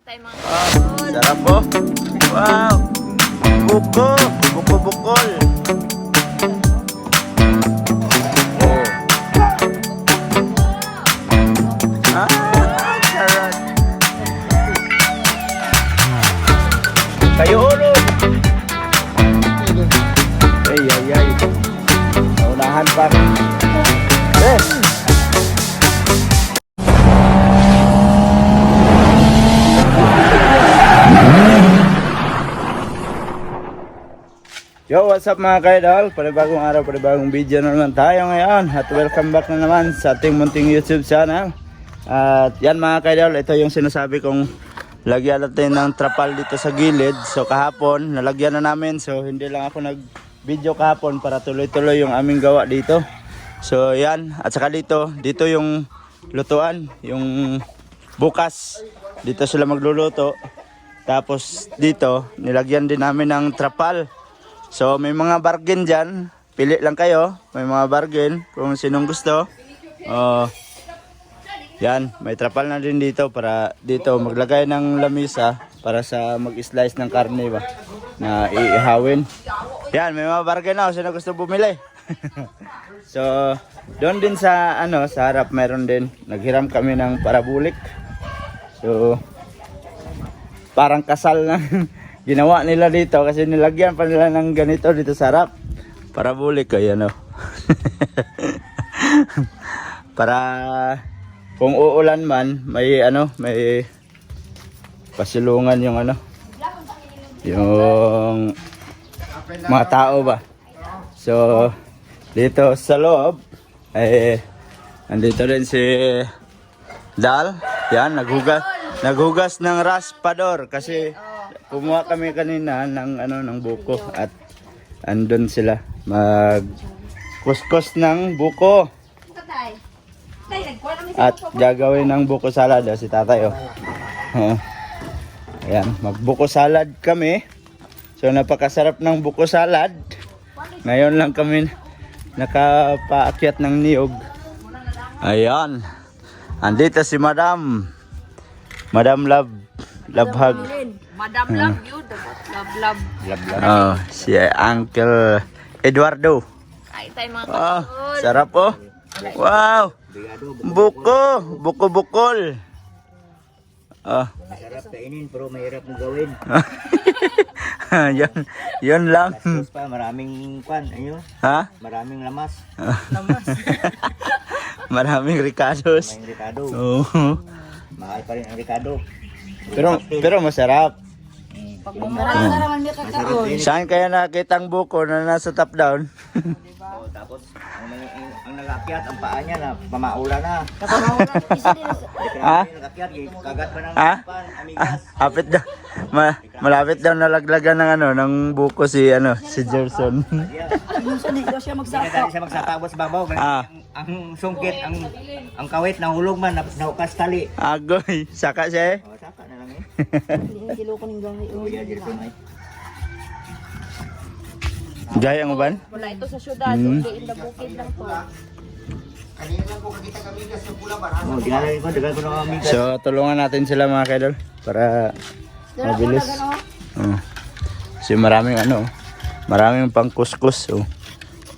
Sarap po. Wow. Buko. Buko-bukol. Oh. Sarap. Kayo ulo. Ay. Naunahan pa. Yo, what's up mga kaidol? Panibagong araw, panibagong video na naman tayo ngayon. At welcome back na naman sa ating munting YouTube channel. At yan mga kaidol, ito yung sinasabi kong lagyan natin ng trapal dito sa gilid. So kahapon, nalagyan na namin. So hindi lang ako nag-video kahapon para tuloy-tuloy yung aming gawa dito. So yan, at saka dito yung lutuan. Yung bukas, dito sila magluluto. Tapos dito, nilagyan din namin ng trapal. So may mga bargain dyan, pili lang kayo, may mga bargain kung sinong gusto. Yan, may trapal na din dito para dito maglagay ng lamisa para sa mag-slice ng karne ba na iihawin. Yan, may mga bargain na, sino gusto bumili. So doon din sa sa harap meron din, naghiram kami ng parabulik. So parang kasal na ginawa nila dito kasi nilagyan pa nila ng ganito dito sa harap. Parabolic ayan para kung uulan man may may pasilungan yung yung mga tao ba. So dito sa loob ay andito rin si Dal. Yan, naghugas ng raspador kasi kumuha kami kanina ng buko at andun sila mag-kuskus ng buko. At gagawin ng buko salad si tatay Ayan, magbuko salad kami. So napakasarap ng buko salad. Ngayon lang kami nakapaakyat ng niyog. Ayan. Andito si Madam Love Hug. Madam Love you, love. Si Uncle Eduardo. Ay, tayo mga kapatid. Sarap Wow. Buko-bukol. Masarap kainin pero mahirap mong gawin. Yun lang. Tapos pa maraming Ha? maraming lamas. Maraming ricados. May ricado. Mahal pa rin ang ricado. Pero masarap. Marami may kakaon. Saan kaya nakita ang buko na nasa top down? Tapos ang nag-akyat ang paa niya na pamaula na. Ha? Nag-akyat kagat pa ng Ha? amigas. Hapit daw. Malapit daw nalaglagan ng buko si Gerson. Hindi na siya magsatabos babaw. Ang sungkit, ang kawit nahulog man, naukas tali. Agoy, saka siya Saka na lang Hindi ko ning gahi. Gaya ang uban? Wala ito sa syudad, okay, in the bukid lang to. Dagal ko ng amigas. So, tulungan natin sila mga kaidol para mabilis. Kasi maraming pangkuskus. So,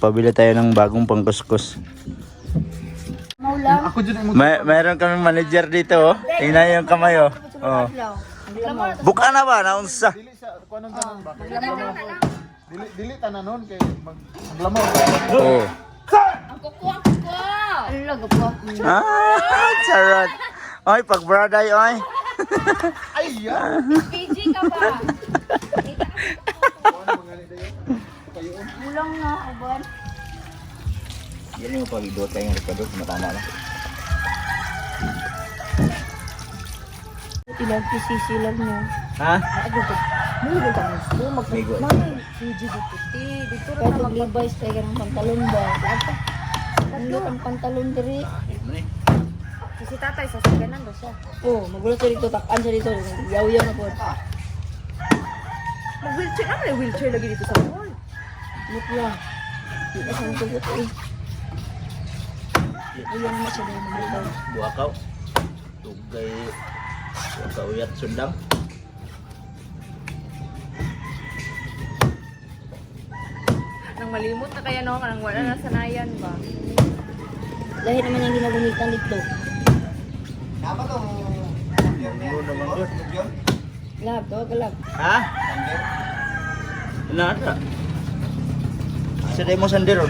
pabili tayo ng bagong pangkuskus. Mayroon kami manager dito. Tingnan yung kamay Buka na ba? Naunsa? Dili tananon kay maglamaw. Ang kuko. Ano po? Charot. Oy, pag-braday, oy. Ay, yan. PG ka ba? Ulang na, uban. Yan yung pag-idot kayo ng ricado, matama na. Ilang pisisilan niyo. Ha? Muli ka gusto. Magpapamay. PG puti. Dito rin na mag-Levi's tayo ng pantalon ba? Ano ang pantalon diri? Si tatay sa saganan ba siya? Magulat siya dito, takan siya dito, yaw-yaw na po. Mag-wheelchair na, may wheelchair lagi dito sa mall. Lut lang. Di na siya nagtugot Yaw-yaw naman siya dahil maglitaw. Buakaw. Tugay Kauyat sundang. Nang malimot na kaya no, nang wala na sanayan ba? Dahil naman yung ginagamitan dito. Dapat tong Ano naman yun? Lab, tawag ka lab. Ha? Nada. Sa demo sandero.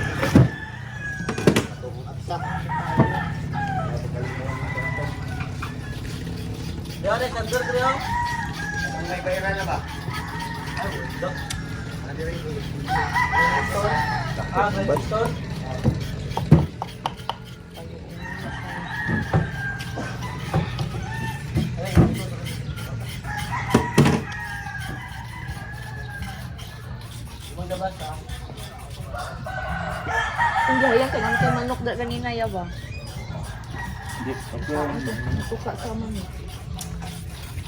Dere sensor kriyo. May bayaran na ba? Kung gaya ka nang manok da kanina ya ba? Tuka sa man.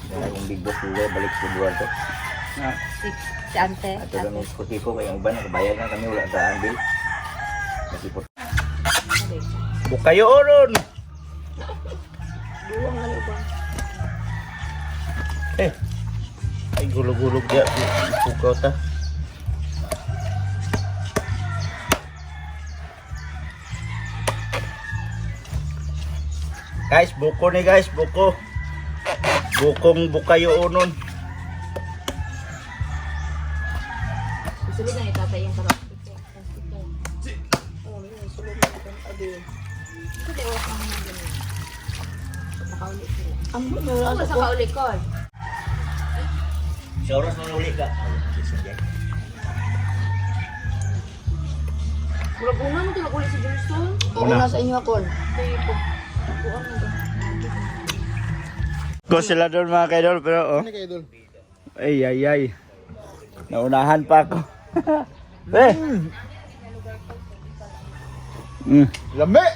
Wala kong big boss ulo balik sa buwan to. Si ante. Ato kami puti ko kaya ang iba nakabayad na kami wala sa andil. Nakipot. Bukayo oron. Buwang ano ba? Eh. Ay gulog-gulog dia. Pukaw ta. Guys, buko ni guys, buko. Bukong bukayo onon. Sulod na itatay yung sarap. Ambot na wala Ano sa sa ko. kaulikon? Sa oras na uli ka. Murag una mo tulog ulit si Jason. Oo na sa inyo ako. Ko sila doon mga kaidol pero oh. Ano kayo, Idol? Ay ay ay. Naunahan pa ako. Eh. Lami!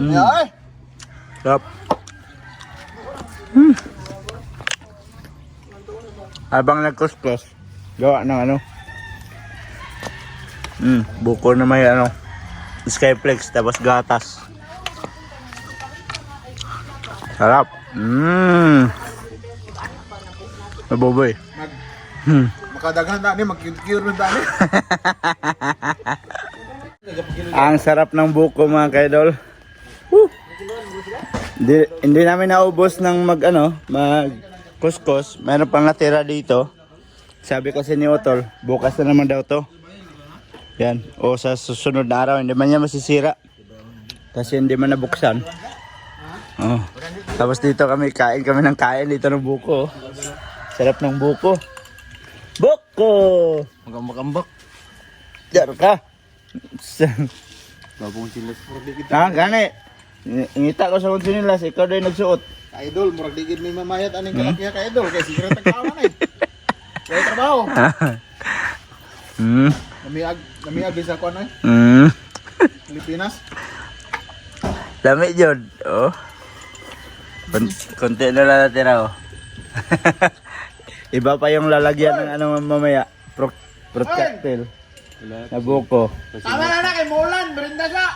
Ay! Sarap. Habang nagkuskus, gawa ng ano. Buko na may ano. Skyflex tapos gatas. Sarap. Maboboy. Makadaghan na ni, mag-cure na ni. Ang sarap ng buko mga kaidol. Woo! Hindi namin naubos ng mag kuskus. Mayroon pang natira dito. Sabi kasi ni Otol, bukas na naman daw to. Yan. O sa susunod na araw, hindi man niya masisira. Kasi hindi man nabuksan. Oh. Tapos dito kami, kain kami ng kain dito ng buko. Sarap ng buko. Buko! Magambak-ambak. Diyan ka. Babong silas. Ah, gani. Ingita ko sa konsinilas, ikaw din nagsuot. Idol, murag digid may mamayat aning kalakya ka, Idol. Kaya siguro tagkawan eh. Kaya trabaho. Namiag din sa kuwan eh. Pilipinas. Dami jod. Oh. Konti na lang natira oh. Iba pa yung lalagyan ng ano mamaya. Fruit cocktail. Na buko. Tama na kay Mulan, berinda siya.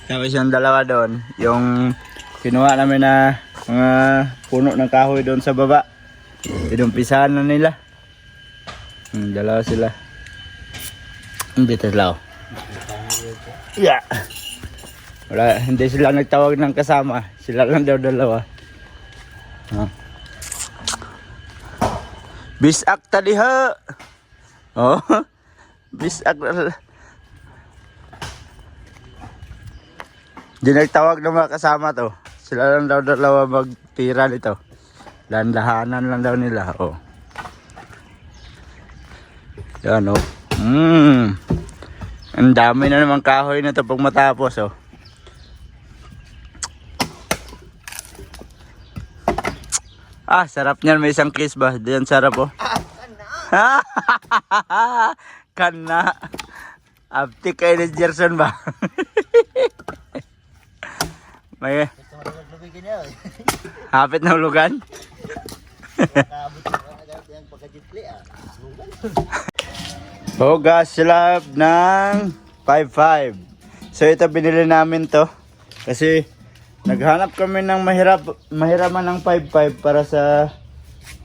Tapos yung dalawa doon, yung kinuha namin na mga puno ng kahoy doon sa baba. Inumpisahan na nila. Dalawa sila. Bitas lao. Yeah. Wala, hindi sila nagtawag ng kasama. Sila lang daw dalawa. Bisak tadi ha. Oh. Bisak. Di nagtawag ng mga kasama to. Sila lang daw dalawa magtira nito. Landahanan lang daw nila. Oh. Yan oh. Ang dami na naman kahoy na ito pag matapos oh. Ah, sarap niyan. May isang kiss ba? Diyan sarap oh. Kana. Kana. Abti kay ni Gerson ba? May hapit na hulugan. Hugas slab ng 5.5. So ito binili namin to kasi naghanap kami ng mahiraman ng 5.5 para sa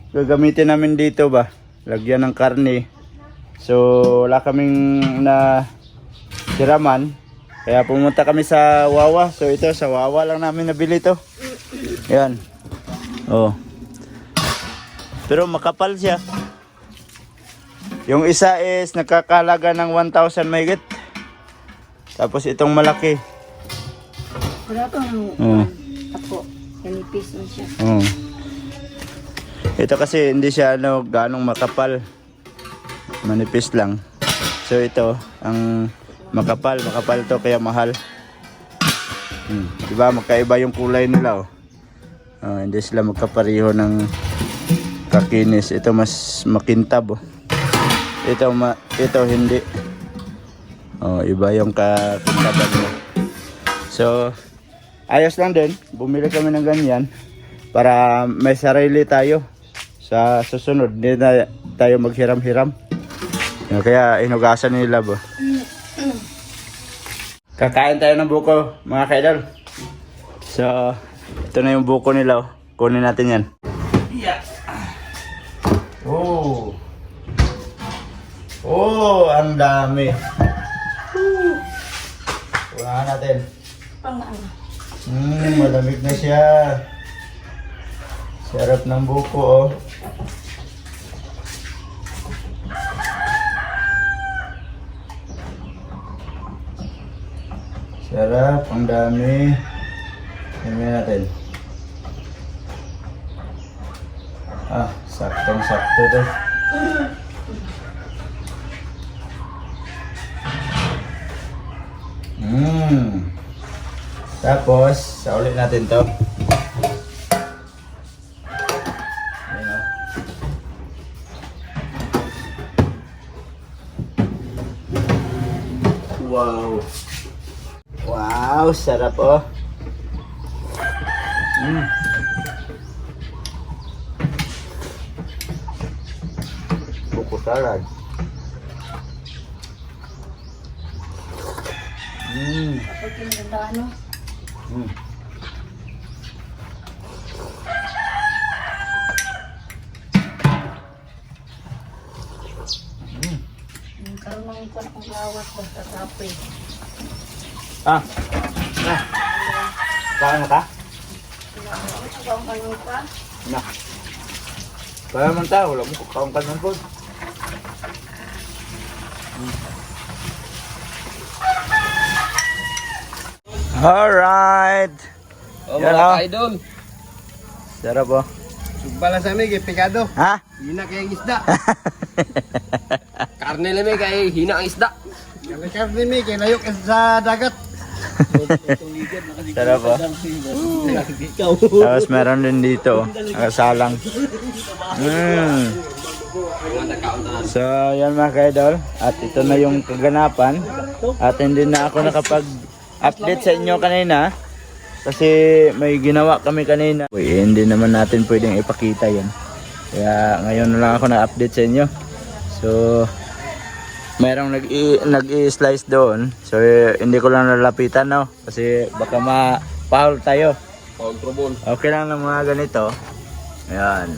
gagamitin namin dito ba. Lagyan ng karne. So wala kaming na hiraman. Kaya pumunta kami sa Wawa. So ito sa Wawa lang namin nabili to. Yan. Oh. Pero makapal siya. Yung isa is nakakalaga ng 1,000 mahigit. Tapos itong malaki. Wala pa ng Oh. ako. Kanipis na siya. Oh. Ito kasi hindi siya ganong makapal. Manipis lang. So ito ang makapal to kaya mahal. Diba magkaiba yung kulay nila oh. Hindi sila magkapareho ng kakinis. Ito mas makintab oh. Ito hindi. Iba yung kakintaban mo. So ayos lang din. Bumili kami ng ganyan para may sarili tayo sa susunod. Hindi na tayo maghiram-hiram. Kaya inugasan nila ba. Kakain tayo ng buko mga kaidol. So ito na yung buko nila oh. Kunin natin yan. Yeah. Oh, ang dami. Kuha natin. Malamig na siya. Sarap ng buko oh. Sarap, ang dami. Tingnan natin. Saktong-sakto to. Tapos, saulit natin to. Ayan, oh. Wow. Wow, sarap oh. Buko salad. Pag kinaganda ano? Karoon ng ikon kong lawas basta kape. Kain na ka? Ikaw ang kayo pa? Na. Kaya man tayo, wala mo kakaon ka ng food. Alright. Yan oh. Idol. Sarap oh. Sugbala sa amin kay Picado. Ha? Hina kay isda. Karne lang kay hina ang isda. Karne may kay layok sa dagat. Sarap oh. Tapos meron din dito oh. Salang. So yan mga kaidol. At ito na yung kaganapan. At hindi na ako nakapag-update sa inyo kanina. Kasi may ginawa kami kanina. Hindi naman natin pwedeng ipakita yan. Kaya ngayon na lang ako na-update sa inyo. So mayroong nag-i-slice doon. So hindi ko lang nalapitan no. Kasi baka ma-foul tayo. Okay lang ng mga ganito. Ayan.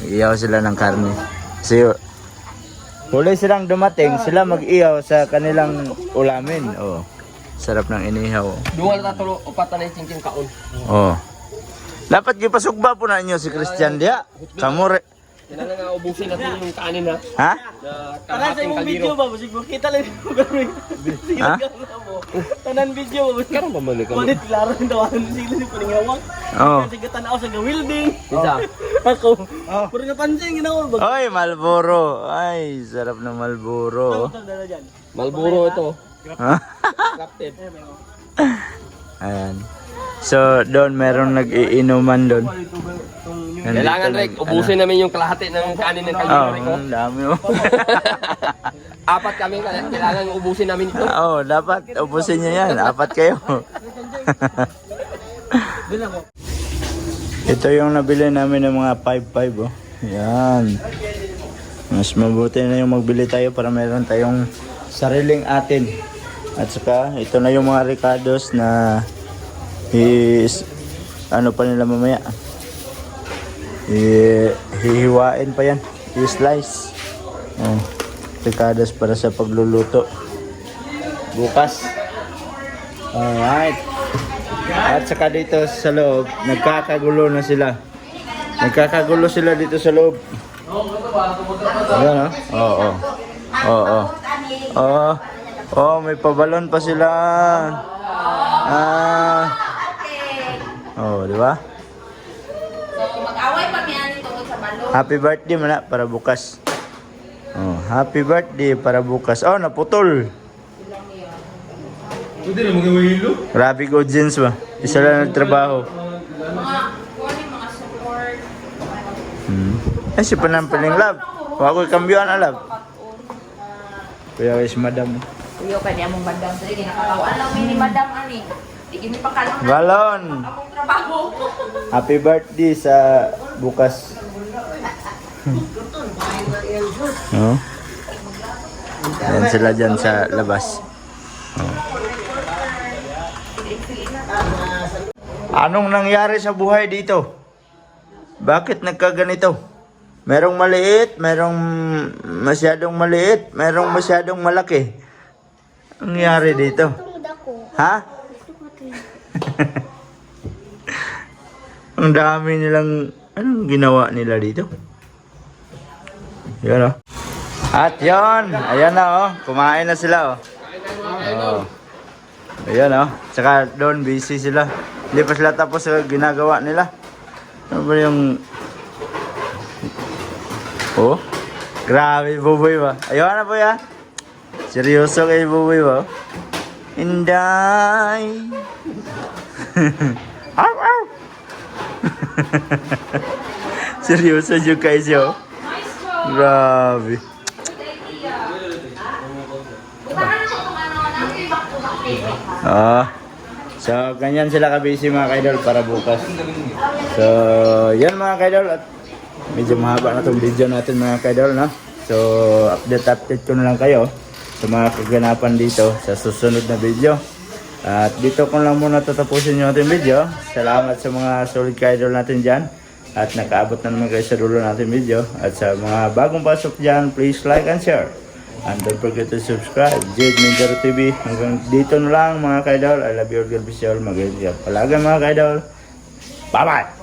Nag-iyaw sila ng karne. Kasi huli silang dumating, sila mag-iyaw sa kanilang ulamin. Oh. Sarap ng inihaw. Duwal ta tulo upat na cingking kaon. Oh. Dapat gipasugba po na inyo si Christian dia. Kamure. Yan na nga ubusin natin yung kanin ha. Ha? Tanan sa imong video ba? Basig mo kita lang ko gawin. Ha? Tanan video ba? Karon pa man ka. Manit klaro ng dawan sila ni paningawang. Oh. Kasi gatan ako sa gawilding. Isa. Ako. Puro napansin ginawa ba? Oy, Marlboro. Ay, sarap ng Marlboro. Dala diyan. Malburo ito. Ha? Captain. Ayan. So, doon meron nag-iinuman doon. Kailangan Rick, ubusin namin yung kalahati ng kanin ng Oh, kalahati ko. ang dami oh. Apat kami, kailangan ubusin namin ito. Oh, dapat ubusin niyo yan. Apat kayo. Ito yung nabili namin ng mga 5.5 oh. Yan. Mas mabuti na yung magbili tayo para meron tayong sariling atin. At saka, ito na yung mga ricados na ano pa nila mamaya. Hihiwain pa yan. I-slice. Ricados para sa pagluluto. Bukas. Alright. At saka dito sa loob, nagkakagulo na sila. Nagkakagulo sila dito sa loob. Ayan, oo. Oo, may pabalon pa sila. Di ba? Mag-away pa miyan ito sa balon. Happy birthday mana para bukas. Happy birthday para bukas. Naputol. Grabe ko jeans ba? Isa lang nagtrabaho. Mga support. Ay, si Panampiling Lab. Wako'y kambyuan alab. Kuya is madam. Kuya pa niya mong madam. Sige, nakakawaan lang ni madam ani. Sige, may pakalong na Balon. akong trabaho. Happy birthday sa bukas. Yan sila dyan sa labas. Anong nangyari sa buhay dito? Bakit nagkaganito? Merong maliit, merong masyadong maliit, merong masyadong malaki. Ang nangyari dito? Ha? Ang dami nilang, anong ginawa nila dito? Yan At yon, ayan na kumain na sila Ayan tsaka doon busy sila. Hindi pa sila tapos sa ginagawa nila. Ano ba yung... grabe buboy ba? Ayaw na po ya. Seryoso kayo buboy ba? Inday. Seryoso yung kayo. Grabe. So ganyan sila ka-busy mga kaidol para bukas. So yan mga kaidol, at medyo mahaba na itong video natin mga kaidol, no? So update ko na lang kayo sa mga kaganapan dito sa susunod na video. At dito ko lang muna tatapusin yung ating video. Salamat sa mga solid kaidol natin dyan. At nakaabot na naman kayo sa dulo natin video. At sa mga bagong pasok dyan, please like and share. And don't forget to subscribe. Jade Mindoro TV. Hanggang dito na lang mga kaidol. I love you all. God bless you all. Magandang palaga mga kaidol. Bye bye!